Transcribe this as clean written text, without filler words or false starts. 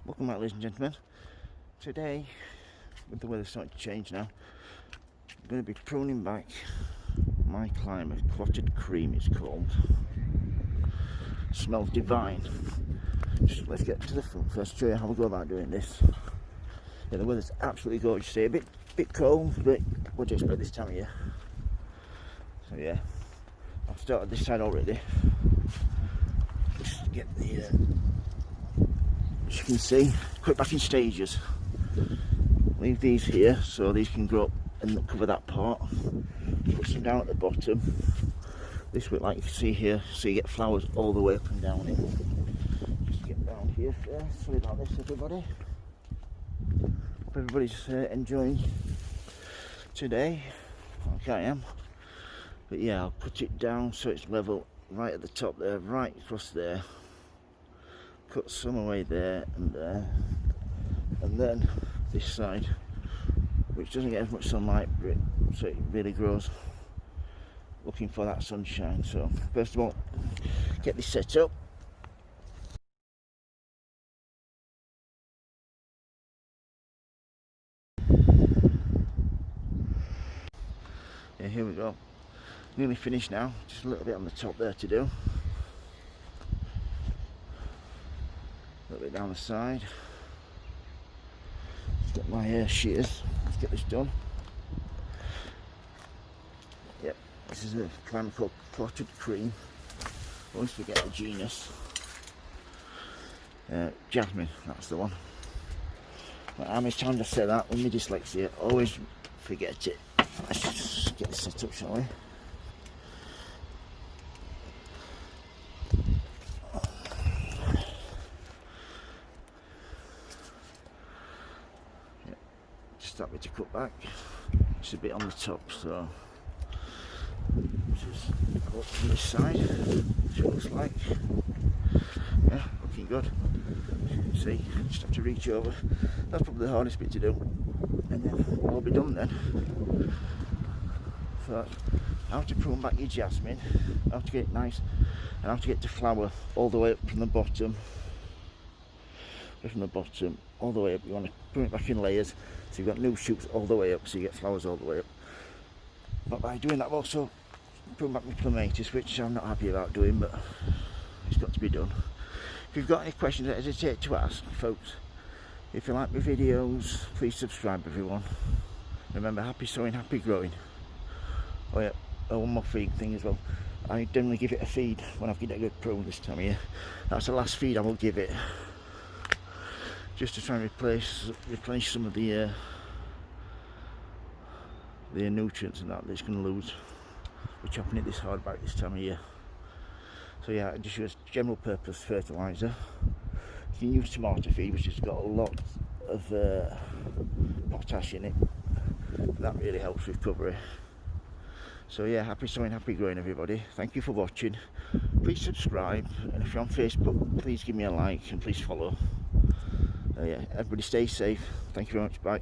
Welcome back, ladies and gentlemen. Today, with the weather starting to change now, I'm going to be pruning back my climber. Clotted cream it's called. Smells divine. Just let's get to the front first, show you how we go about doing this. Yeah, the weather's absolutely gorgeous today. A bit cold, but what do you expect this time of year? So yeah, I've started this side already. Just get the as you can see, cut back in stages. Leave these here so these can grow up and cover that part. Put some down at the bottom. This way, like you can see here, so you get flowers all the way up and down it. Just get down here first. Sorry about this, everybody. Hope everybody's enjoying today, like I am. But yeah, I'll cut it down so it's level right at the top there, right across there. Cut some away there, and then this side, which doesn't get as much sunlight, so it really grows looking for that sunshine. So first of all, get this set up. Yeah, here we go. Nearly finished now, just a little bit on the top there to do. A little bit down the side. Let's get my shears. Let's get this done. Yep, this is a climber called Clotted Cream. Always forget the genus. Jasmine, that's the one. But how many times I say that with my dyslexia? Always forget it. Let's just get this set up, shall we? That bit to cut back, just a bit on the top, so just go up from this side, see what it looks like. Yeah, looking good. See, just have to reach over. That's probably the hardest bit to do, and then we'll all be done then. So how to prune back your jasmine, how to get it nice, and how to get the flower all the way up from the bottom. From the bottom all the way up, you want to prune it back in layers so you've got new shoots all the way up, so you get flowers all the way up. But by doing that I've also pruned back my clematis, which I'm not happy about doing, but it's got to be done. If you've got any questions, don't hesitate to ask, folks. If you like my videos, please subscribe, everyone. Remember, happy sowing, happy growing. Oh yeah, one more feed thing as well. I generally give it a feed when I've given it a good prune this time of year. That's the last feed I will give it, just to try and replenish some of the nutrients and that it's going to lose with chopping it this hard back this time of year. So yeah, I just use general purpose fertiliser. You can use tomato feed, which has got a lot of potash in it. That really helps recovery. So yeah, happy sowing, happy growing, everybody. Thank you for watching. Please subscribe, and if you're on Facebook, please give me a like and please follow. Yeah, everybody stay safe. Thank you very much. Bye.